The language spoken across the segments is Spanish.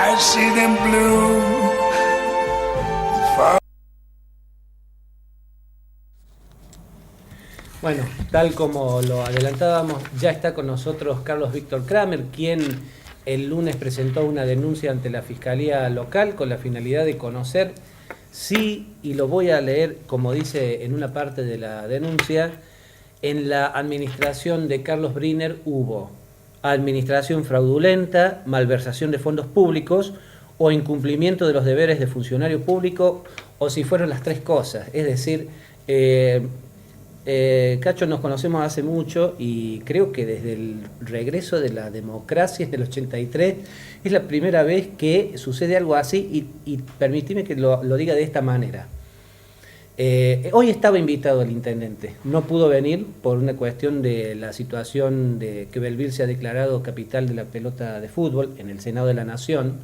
I see them blue. Bueno, tal como lo adelantábamos, ya está con nosotros Carlos Víctor Kramer, quien el lunes presentó una denuncia ante la Fiscalía Local con la finalidad de conocer si, y lo voy a leer como dice en una parte de la denuncia, en la administración de Carlos Briner hubo administración fraudulenta, malversación de fondos públicos o incumplimiento de los deberes de funcionario público, o si fueron las tres cosas. Es decir, Cacho, nos conocemos hace mucho y creo que desde el regreso de la democracia en el 83 es la primera vez que sucede algo así y permitime que lo diga de esta manera. Hoy estaba invitado el intendente, no pudo venir por una cuestión de la situación de que Belleville se ha declarado capital de la pelota de fútbol en el Senado de la Nación.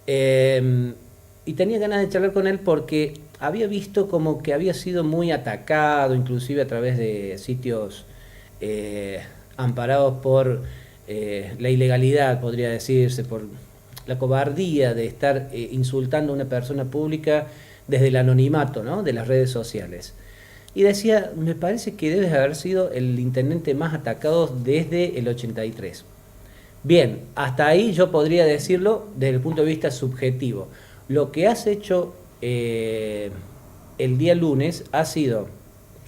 Y tenía ganas de charlar con él porque había visto como que había sido muy atacado, inclusive a través de sitios amparados por la ilegalidad, podría decirse, por la cobardía de estar insultando a una persona pública desde el anonimato, ¿no?, de las redes sociales. Y decía, me parece que debes haber sido el intendente más atacado desde el 83. Bien, hasta ahí yo podría decirlo desde el punto de vista subjetivo. Lo que has hecho el día lunes ha sido,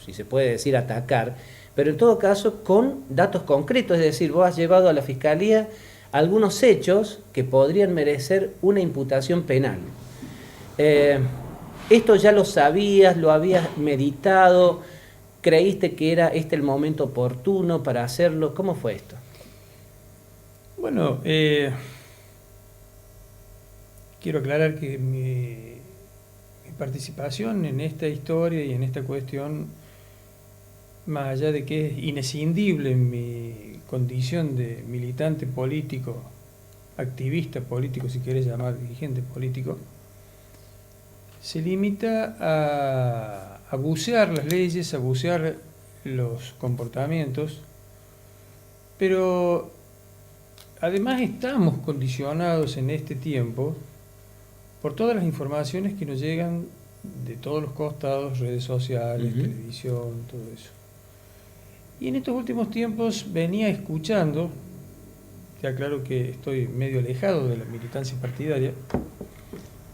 si se puede decir, atacar, pero en todo caso con datos concretos, es decir, vos has llevado a la Fiscalía algunos hechos que podrían merecer una imputación penal. ¿Esto ya lo sabías, lo habías meditado, creíste que era este el momento oportuno para hacerlo? ¿Cómo fue esto? Bueno, quiero aclarar que mi participación en esta historia y en esta cuestión, más allá de que es inescindible en mi condición de militante político, activista político, si querés llamar dirigente político, se limita a bucear las leyes, a bucear los comportamientos, pero además estamos condicionados en este tiempo por todas las informaciones que nos llegan de todos los costados, redes sociales, televisión, todo eso. Y en estos últimos tiempos venía escuchando, ya claro que estoy medio alejado de la militancia partidaria,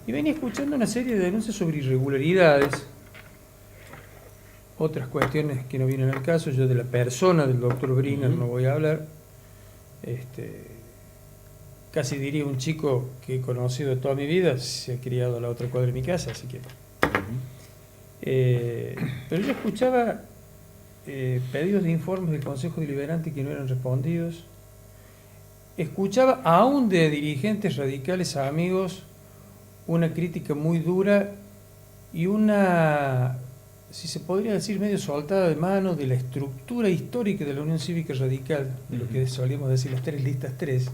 y venía escuchando una serie de denuncias sobre irregularidades, otras cuestiones que no vienen al caso. Yo de la persona del doctor Briner no voy a hablar. Casi diría un chico que he conocido de toda mi vida, se ha criado a la otra cuadra de mi casa, así que... pero yo escuchaba pedidos de informes del Consejo Deliberante que no eran respondidos. Escuchaba aún de dirigentes radicales a amigos una crítica muy dura y una, si se podría decir, medio soltada de mano de la estructura histórica de la Unión Cívica Radical, de lo que solíamos decir las tres listas tres,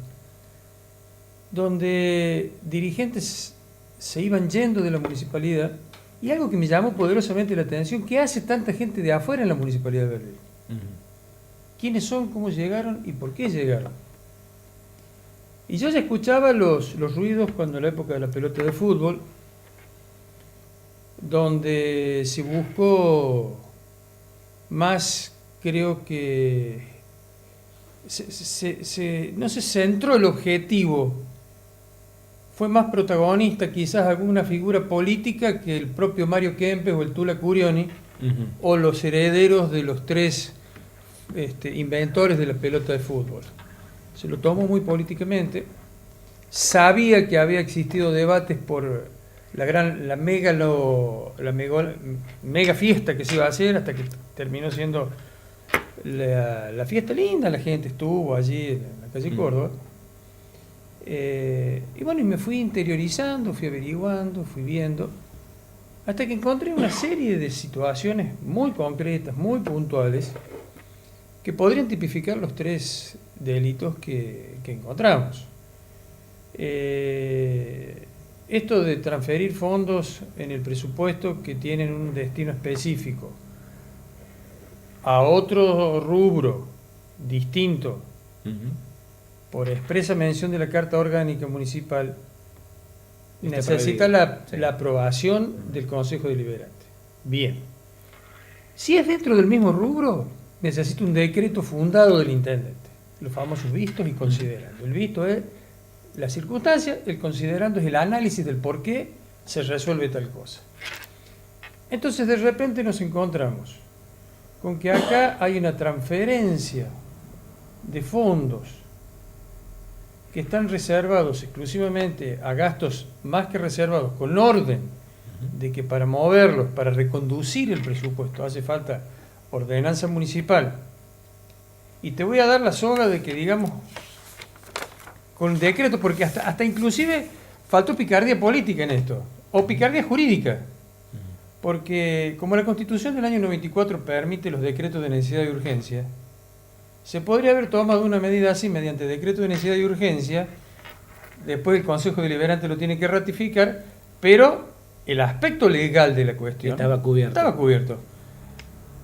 donde dirigentes se iban yendo de la municipalidad. Y algo que me llamó poderosamente la atención: ¿qué hace tanta gente de afuera en la municipalidad de Belleville? ¿Quiénes son, cómo llegaron y por qué llegaron? Y yo ya escuchaba los ruidos cuando en la época de la pelota de fútbol, donde se buscó más, creo que no se centró el objetivo, fue más protagonista quizás alguna figura política que el propio Mario Kempes o el Tula Curioni, o los herederos de los tres inventores de la pelota de fútbol. Se lo tomó muy políticamente. Sabía que había existido debates por la mega fiesta que se iba a hacer, hasta que terminó siendo la fiesta linda. La gente estuvo allí en la calle Córdoba. Y bueno, y me fui interiorizando, fui averiguando, fui viendo, hasta que encontré una serie de situaciones muy concretas, muy puntuales, que podrían tipificar los tres delitos que encontramos. Esto de transferir fondos en el presupuesto que tienen un destino específico a otro rubro distinto, por expresa mención de la Carta Orgánica Municipal, necesita la aprobación del Consejo Deliberante. Bien. Si es dentro del mismo rubro, necesita un decreto fundado del intendente, los famosos vistos y considerando. El visto es la circunstancia, el considerando es el análisis del por qué se resuelve tal cosa. Entonces de repente nos encontramos con que acá hay una transferencia de fondos que están reservados exclusivamente a gastos más que reservados, con orden de que para moverlos, para reconducir el presupuesto, hace falta ordenanza municipal. Y te voy a dar la soga de que, digamos, con decreto, porque hasta inclusive faltó picardía política en esto, o picardía jurídica, porque como la Constitución del año 94 permite los decretos de necesidad y urgencia, se podría haber tomado una medida así mediante decreto de necesidad y urgencia, después el Consejo Deliberante lo tiene que ratificar, pero el aspecto legal de la cuestión estaba cubierto.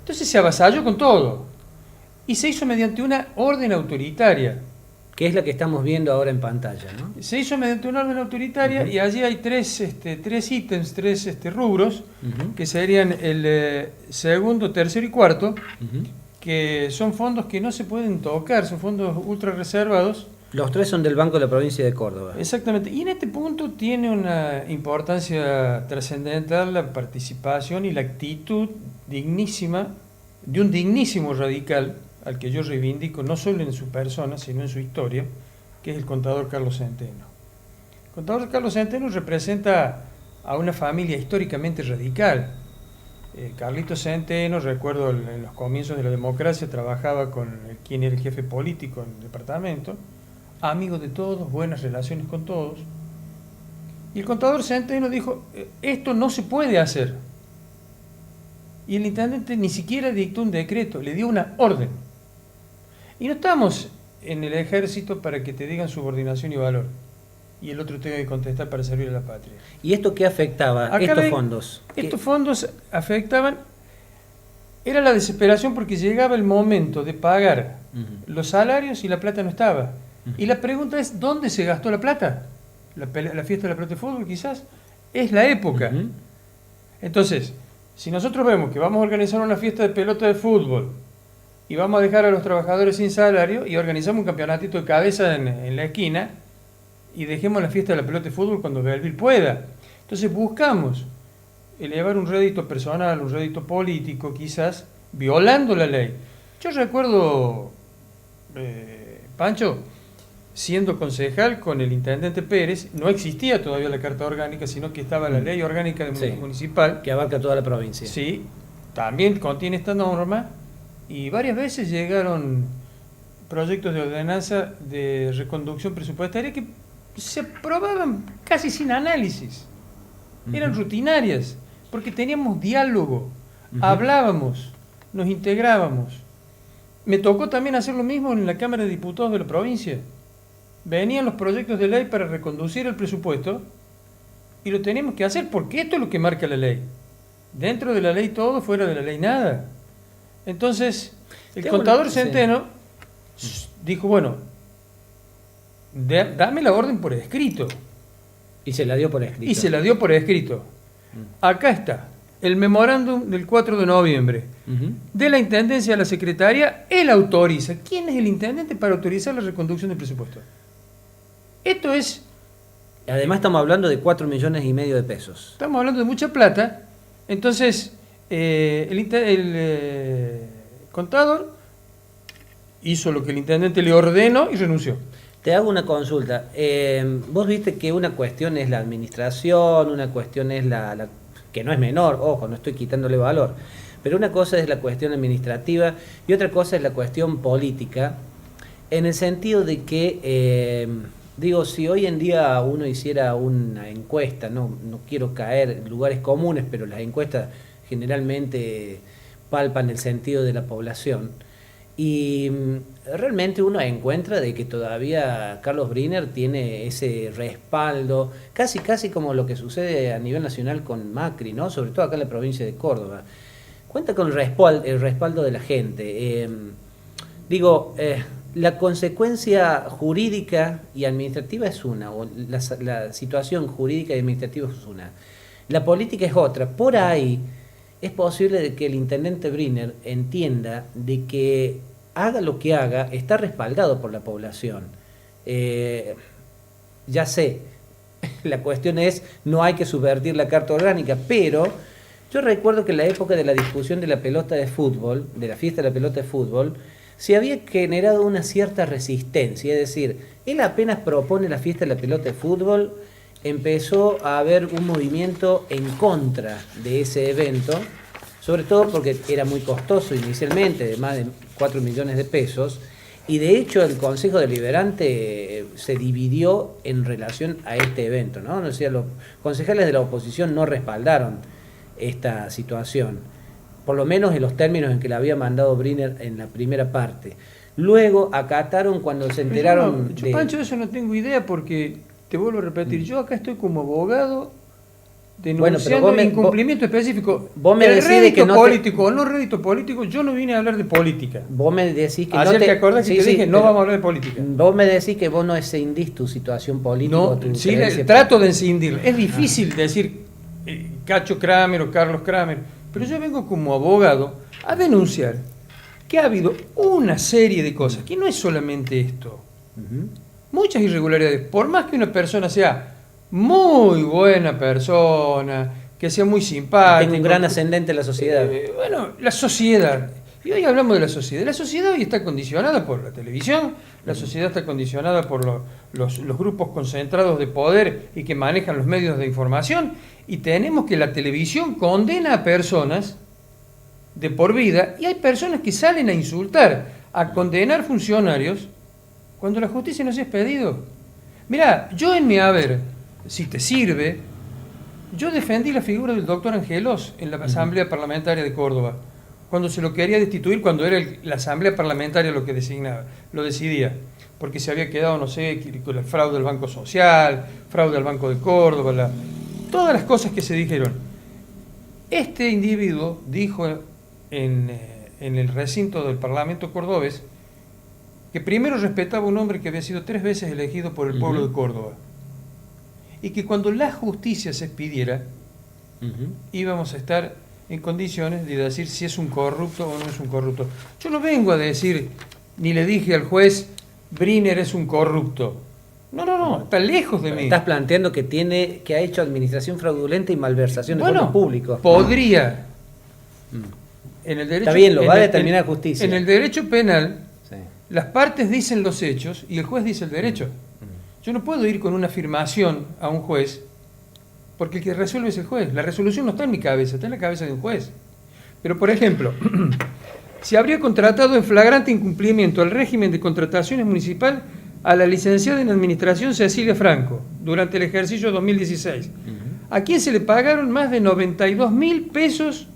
Entonces se avasalló con todo y se hizo mediante una orden autoritaria. Que es la que estamos viendo ahora en pantalla, ¿no? Se hizo mediante una orden autoritaria y allí hay tres ítems, tres rubros, que serían el segundo, tercero y cuarto, que son fondos que no se pueden tocar, son fondos ultra reservados. Los tres son del Banco de la Provincia de Córdoba. Exactamente. Y en este punto tiene una importancia trascendental la participación y la actitud dignísima de un dignísimo radical al que yo reivindico no solo en su persona, sino en su historia, que es el contador Carlos Centeno. El contador Carlos Centeno representa a una familia históricamente radical. Carlito Centeno, recuerdo en los comienzos de la democracia, trabajaba con quien era el jefe político en el departamento, amigo de todos, buenas relaciones con todos. Y el contador Centeno dijo, esto no se puede hacer. Y el intendente ni siquiera dictó un decreto, le dio una orden. Y no estamos en el ejército para que te digan subordinación y valor, y el otro tenga que contestar para servir a la patria. ¿Y esto qué afectaba? Estos fondos. Estos fondos afectaban, era la desesperación porque llegaba el momento de pagar los salarios y la plata no estaba. Y la pregunta es, ¿dónde se gastó la plata? La fiesta de la pelota de fútbol quizás es la época. Entonces, si nosotros vemos que vamos a organizar una fiesta de pelota de fútbol y vamos a dejar a los trabajadores sin salario y organizamos un campeonatito de cabeza en la esquina y dejemos la fiesta de la pelota de fútbol cuando Belleville pueda. Entonces buscamos elevar un rédito personal, un rédito político, quizás violando la ley. Yo recuerdo, Pancho, siendo concejal con el intendente Pérez, no existía todavía la carta orgánica, sino que estaba la ley orgánica municipal. Que abarca toda la provincia. Sí, también contiene esta norma, y varias veces llegaron proyectos de ordenanza de reconducción presupuestaria que se aprobaban casi sin análisis. Eran rutinarias, porque teníamos diálogo, hablábamos, nos integrábamos. Me tocó también hacer lo mismo en la Cámara de Diputados de la provincia. Venían los proyectos de ley para reconducir el presupuesto y lo teníamos que hacer porque esto es lo que marca la ley. Dentro de la ley todo, fuera de la ley nada. Entonces, el contador Centeno dijo, bueno, dame la orden por escrito. Y se la dio por escrito. Acá está, el memorándum del 4 de noviembre. De la Intendencia a la Secretaría, él autoriza. ¿Quién es el intendente para autorizar la reconducción del presupuesto? Esto es... Además estamos hablando de 4,5 millones de pesos. Estamos hablando de mucha plata. Entonces, el contador hizo lo que el intendente le ordenó y renunció. Te hago una consulta. Vos viste que una cuestión es la administración, una cuestión es la que no es menor, ojo, no estoy quitándole valor, pero una cosa es la cuestión administrativa y otra cosa es la cuestión política, en el sentido de que, si hoy en día uno hiciera una encuesta, no quiero caer en lugares comunes, pero las encuestas generalmente palpan el sentido de la población, y realmente uno encuentra de que todavía Carlos Briner tiene ese respaldo, casi como lo que sucede a nivel nacional con Macri, ¿no? Sobre todo acá en la provincia de Córdoba. Cuenta con el respaldo de la gente. la consecuencia jurídica y administrativa es una, o la situación jurídica y administrativa es una. La política es otra. Por ahí es posible de que el intendente Briner entienda de que haga lo que haga, está respaldado por la población. Ya sé, la cuestión es, no hay que subvertir la Carta Orgánica, pero yo recuerdo que en la época de la discusión de la pelota de fútbol, de la fiesta de la pelota de fútbol, se había generado una cierta resistencia, es decir, él apenas propone la fiesta de la pelota de fútbol, empezó a haber un movimiento en contra de ese evento, sobre todo porque era muy costoso inicialmente, de más de 4 millones de pesos, y de hecho el Consejo Deliberante se dividió en relación a este evento, ¿no? O sea, los concejales de la oposición no respaldaron esta situación, por lo menos en los términos en que la había mandado Briner en la primera parte. Luego acataron cuando se enteraron yo, Pancho, de eso no tengo idea porque, te vuelvo a repetir, yo acá estoy como abogado denunciando incumplimiento específico. Vos me decís rédito que no político o no rédito político, yo no vine a hablar de política. Vos me decís que ayer te acordás que te dije, no vamos a hablar de política. Vos me decís que vos no escindís tu situación política. No, sí, trato de escindir. Es difícil decir Cacho Kramer o Carlos Kramer, pero yo vengo como abogado a denunciar que ha habido una serie de cosas, que no es solamente esto. Muchas irregularidades. Por más que una persona sea muy buena persona, que sea muy simpática, tenga un gran ascendente en la sociedad. Bueno, la sociedad. Y hoy hablamos de la sociedad. La sociedad hoy está condicionada por la televisión, la sociedad está condicionada por los grupos concentrados de poder y que manejan los medios de información, y tenemos que la televisión condena a personas de por vida, y hay personas que salen a insultar, a condenar funcionarios, cuando la justicia no se ha expedido. Mirá, yo en mi haber, si te sirve, yo defendí la figura del doctor Angelos en la Asamblea Parlamentaria de Córdoba, cuando se lo quería destituir, cuando era la Asamblea Parlamentaria lo que lo decidía, porque se había quedado, no sé, con el fraude del Banco Social, fraude al Banco de Córdoba, todas las cosas que se dijeron. Este individuo dijo en el recinto del Parlamento cordobés que primero respetaba a un hombre que había sido 3 veces elegido por el pueblo de Córdoba, y que cuando la justicia se expidiera, íbamos a estar en condiciones de decir si es un corrupto o no es un corrupto. Yo no vengo a decir, ni le dije al juez, Briner es un corrupto. No, está lejos de mí. Estás planteando que ha hecho administración fraudulenta y malversación de fondos públicos. Podría. En el derecho, está bien, lo va a determinar justicia. En el derecho penal, sí, las partes dicen los hechos y el juez dice el derecho. Yo no puedo ir con una afirmación a un juez, porque el que resuelve es el juez. La resolución no está en mi cabeza, está en la cabeza de un juez. Pero, por ejemplo, si habría contratado en flagrante incumplimiento al régimen de contrataciones municipal a la licenciada en Administración Cecilia Franco durante el ejercicio 2016, a quien se le pagaron más de 92.000 pesos,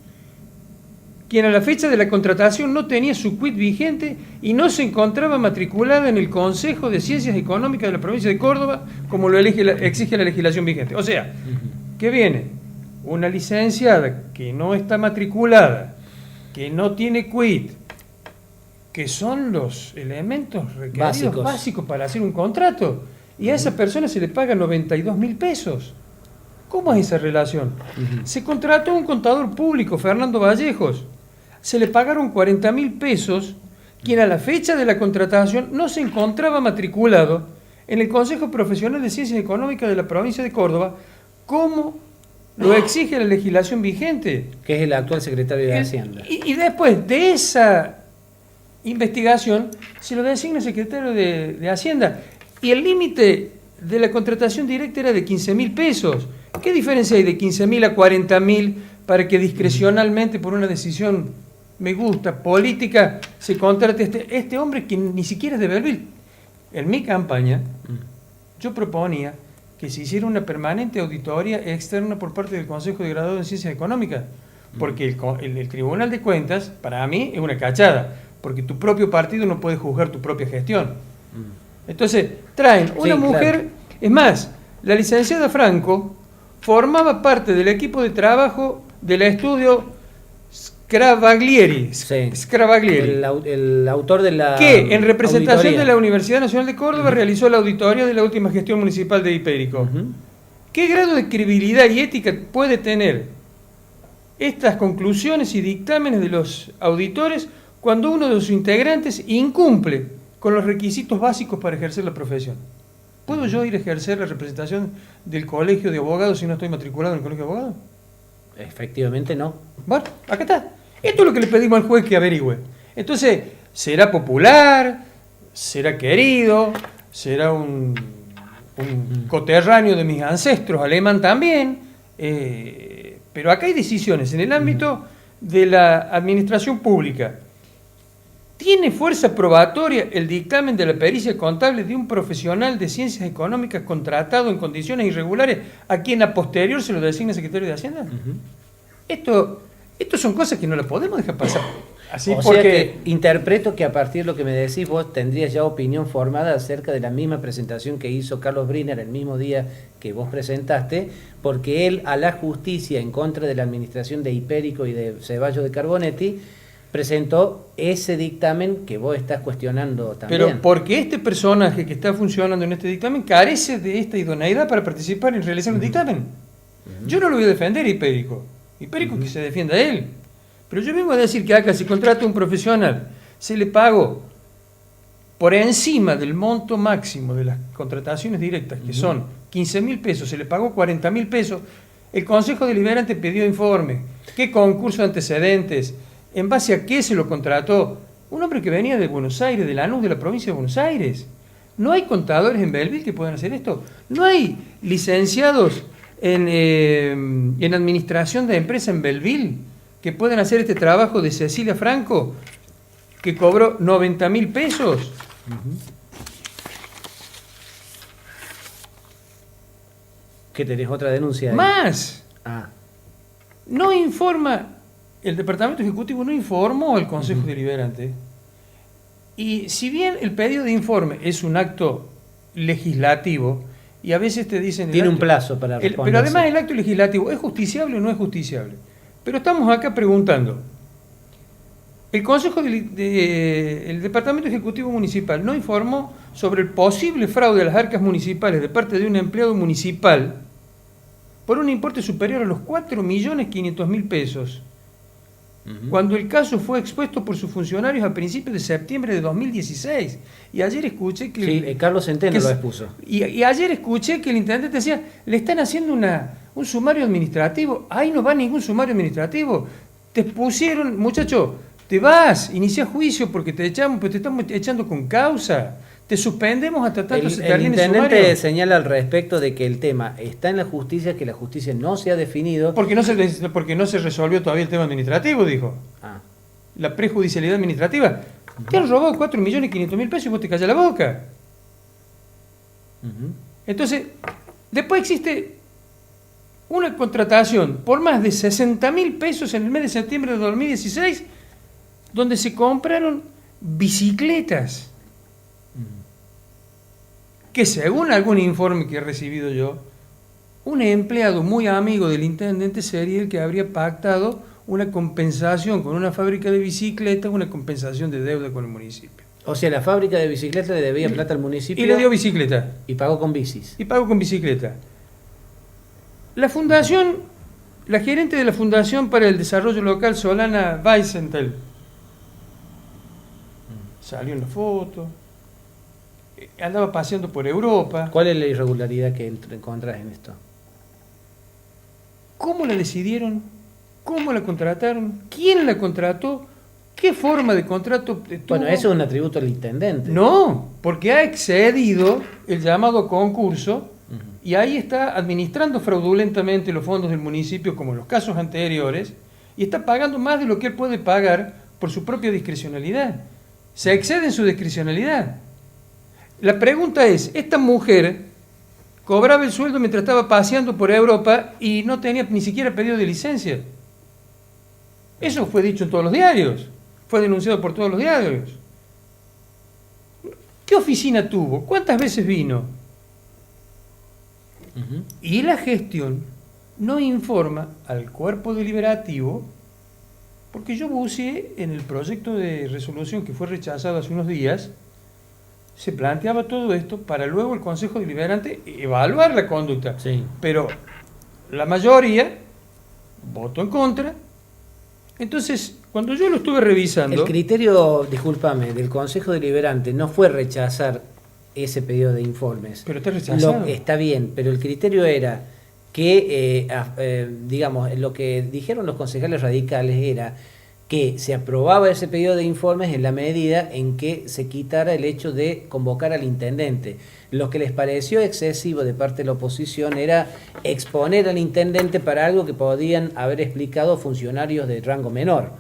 quien a la fecha de la contratación no tenía su quit vigente y no se encontraba matriculada en el Consejo de Ciencias Económicas de la provincia de Córdoba, como lo exige la legislación vigente. O sea, ¿qué viene? Una licenciada que no está matriculada, que no tiene quit, que son los elementos requeridos básicos para hacer un contrato, y a esa persona se le paga 92.000 pesos. ¿Cómo es esa relación? Se contrató un contador público, Fernando Vallejos, se le pagaron 40.000 pesos, quien a la fecha de la contratación no se encontraba matriculado en el Consejo Profesional de Ciencias Económicas de la provincia de Córdoba, como lo exige la legislación vigente. Que es el actual secretario de Hacienda. Y después de esa investigación se lo designa secretario de Hacienda. Y el límite de la contratación directa era de 15.000 pesos. ¿Qué diferencia hay de 15.000 a 40.000 para que discrecionalmente, por una decisión, me gusta, política, se contrate este hombre que ni siquiera es de Belville? En mi campaña, yo proponía que se hiciera una permanente auditoría externa por parte del Consejo de Graduados en Ciencias Económicas, porque el Tribunal de Cuentas, para mí, es una cachada, porque tu propio partido no puede juzgar tu propia gestión. Entonces, traen una mujer, claro. Es más, la licenciada Franco formaba parte del equipo de trabajo del estudio Scravaglieri, Sí. Scravaglieri, El autor de la que en representación auditoría. de la Universidad Nacional de Córdoba realizó la auditoría de la última gestión municipal de Hipérico. Ujú. ¿Qué grado de credibilidad y ética puede tener estas conclusiones y dictámenes de los auditores cuando uno de sus integrantes incumple con los requisitos básicos para ejercer la profesión? ¿Puedo yo ir a ejercer la representación del colegio de abogados si no estoy matriculado en el colegio de abogados? Efectivamente no. Bueno, acá está. Esto es lo que le pedimos al juez que averigüe. Entonces, ¿será popular? ¿Será querido? ¿Será un coterráneo de mis ancestros, alemán también? Pero acá hay decisiones en el ámbito de la administración pública. ¿Tiene fuerza probatoria el dictamen de la pericia contable de un profesional de ciencias económicas contratado en condiciones irregulares a quien a posterior se lo designa secretario de Hacienda? Esto son cosas que no las podemos dejar pasar. Así O porque sea que interpreto que a partir de lo que me decís vos tendrías ya opinión formada acerca de la misma presentación que hizo Carlos Briner el mismo día que vos presentaste, porque él a la justicia en contra de la administración de Hipérico y de Ceballos de Carbonetti presentó ese dictamen que vos estás cuestionando también. pero porque este personaje que está funcionando en este dictamen carece de esta idoneidad para participar en realizar un dictamen. Yo no lo voy a defender a Hipérico. Hipérico que se defienda a él. Pero yo vengo a decir que acá si contrata un profesional, se le pagó por encima del monto máximo de las contrataciones directas, que son 15.000 pesos, se le pagó 40.000 pesos, el Consejo Deliberante pidió informe, qué concurso de antecedentes, en base a qué se lo contrató. Un hombre que venía de Buenos Aires, de Lanús, de la provincia de Buenos Aires. No hay contadores en Belleville que puedan hacer esto. No hay licenciados en administración de empresa en Belleville que puedan hacer este trabajo de Cecilia Franco, que cobró 90.000 pesos. ¿Que tenés otra denuncia ahí? Más. Ah, No informa, el Departamento Ejecutivo no informó al Consejo Deliberante. Y si bien el pedido de informe es un acto legislativo, y a veces te dicen... tiene un plazo para pero responderse. además el acto legislativo, ¿es justiciable o no es justiciable? Pero estamos acá preguntando. El el Departamento Ejecutivo Municipal no informó sobre el posible fraude a las arcas municipales de parte de un empleado municipal por un importe superior a los 4.500.000 pesos, cuando el caso fue expuesto por sus funcionarios a principios de septiembre de 2016. Y ayer escuché que... Sí, Carlos Centeno lo expuso. Y ayer escuché que el intendente decía, le están haciendo un sumario administrativo. Ahí no va ningún sumario administrativo. Te pusieron, muchacho, te vas, inicia juicio porque te echamos, pero te estamos echando con causa. Te suspendemos hasta tanto se El termine el intendente sumario. señala al respecto de que el tema está en la justicia, que la justicia no se ha definido. Porque no se resolvió todavía el tema administrativo, dijo. Ah, La prejudicialidad administrativa. Te han robado 4.500.000 pesos y vos te callas la boca. Entonces, después existe una contratación por más de 60.000 pesos en el mes de septiembre de 2016, donde se compraron bicicletas. Que según algún informe que he recibido yo, un empleado muy amigo del intendente sería el que habría pactado una compensación con una fábrica de bicicletas, una compensación de deuda con el municipio. o sea, la fábrica de bicicletas le debía plata al municipio Y le dio bicicleta. y pagó con bicis. Y pagó con bicicleta. La fundación, la gerente de la Fundación para el Desarrollo Local, Solana Weisenthal, salió en la foto, andaba paseando por Europa. ¿Cuál es la irregularidad que encontrás en esto? ¿Cómo la decidieron? ¿Cómo la contrataron? ¿Quién la contrató? ¿Qué forma de contrato tuvo? Bueno, eso es un atributo al intendente. No, porque ha excedido el llamado concurso y ahí está administrando fraudulentamente los fondos del municipio, como en los casos anteriores, y está pagando más de lo que él puede pagar por su propia discrecionalidad. Se excede en su discrecionalidad. La pregunta es, esta mujer cobraba el sueldo mientras estaba paseando por Europa y no tenía ni siquiera pedido de licencia. Eso fue dicho en todos los diarios, fue denunciado por todos los diarios. ¿Qué oficina tuvo? ¿Cuántas veces vino? Y la gestión no informa al cuerpo deliberativo Porque yo buceé en el proyecto de resolución que fue rechazado hace unos días, se planteaba todo esto para luego el Consejo Deliberante evaluar la conducta. Sí. Pero la mayoría votó en contra. Entonces, cuando yo lo estuve revisando... El criterio, discúlpame, del Consejo Deliberante no fue rechazar ese pedido de informes. Pero está rechazado. Está bien, pero el criterio era que, digamos, lo que dijeron los concejales radicales era que se aprobaba ese pedido de informes en la medida en que se quitara el hecho de convocar al intendente. Lo que les pareció excesivo de parte de la oposición era exponer al intendente para algo que podían haber explicado funcionarios de rango menor.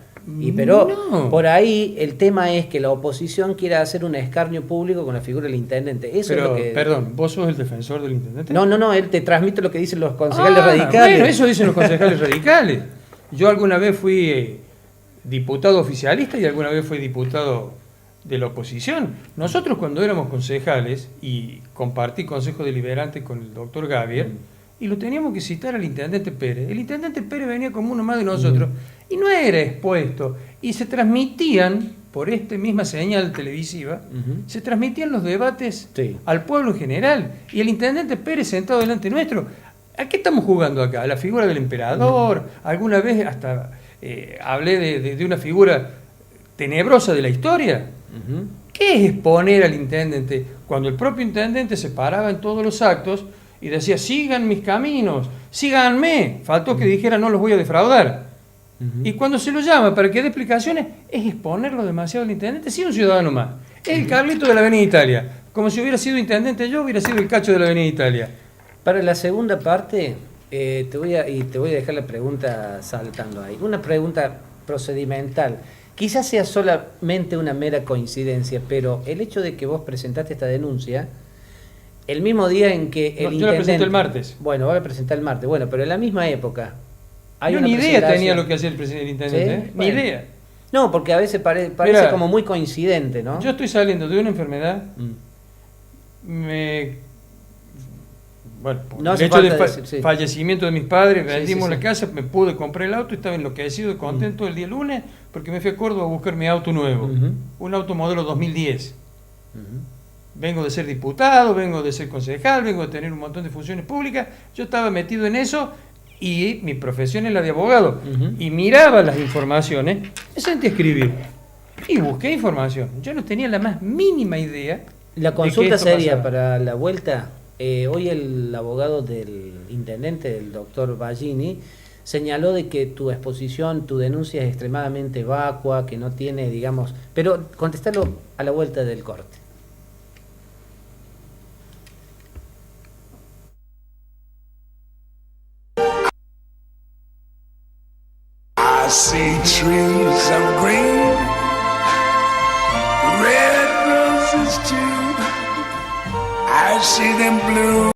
Pero no. Por ahí el tema es que la oposición quiere hacer un escarnio público con la figura del intendente. Eso Pero, es lo que... perdón, ¿vos sos el defensor del intendente? No, él te transmite lo que dicen los concejales radicales. Bueno, eso dicen los concejales radicales. Yo alguna vez fui diputado oficialista y alguna vez fui diputado de la oposición. Nosotros cuando éramos concejales, y compartí consejo deliberante con el doctor Gavier, y lo teníamos que citar al intendente Pérez. El intendente Pérez venía como uno más de nosotros, y no era expuesto, y se transmitían, por esta misma señal televisiva, se transmitían los debates al pueblo en general, y el intendente Pérez sentado delante nuestro. ¿A qué estamos jugando acá? ¿A la figura del emperador? ¿Alguna vez hasta hablé de una figura tenebrosa de la historia? ¿Qué es exponer al intendente? Cuando el propio intendente se paraba en todos los actos y decía, sigan mis caminos, síganme. Faltó que dijera, no los voy a defraudar. Y cuando se lo llama para que dé explicaciones, es exponerlo demasiado al intendente. Sí, un ciudadano más. Es el Carlito de la Avenida Italia. Como si hubiera sido intendente yo, hubiera sido el Cacho de la Avenida Italia. Para la segunda parte, te voy a dejar la pregunta saltando ahí. Una pregunta procedimental. Quizás sea solamente una mera coincidencia, pero el hecho de que vos presentaste esta denuncia, el mismo día en que el intendente... Yo la presenté el martes. Bueno, va a presentar el martes. Bueno, pero en la misma época... Yo ni idea tenía lo que hacía el presidente intendente. ¿Sí? ¿Eh? Bueno. Ni idea. No, porque a veces parece Mirá, como muy coincidente, ¿no? Yo estoy saliendo de una enfermedad, bueno, por No el hace hecho de falta decir, sí. fallecimiento de mis padres, Sí, vendimos sí, la sí. casa, me pude comprar el auto, estaba enloquecido y contento el día lunes porque me fui a Córdoba a buscar mi auto nuevo, un auto modelo 2010. Vengo de ser diputado, vengo de ser concejal, vengo de tener un montón de funciones públicas, yo estaba metido en eso y mi profesión es la de abogado, y miraba las informaciones, me senté a escribir y busqué información. Yo no tenía la más mínima idea. La de consulta que esto sería pasaba. para la vuelta. Hoy el abogado del intendente, el doctor Ballini, señaló de que tu exposición, tu denuncia es extremadamente vacua, que no tiene, digamos... Pero contestalo a la vuelta del corte. I see trees of green, red roses too. I see them blue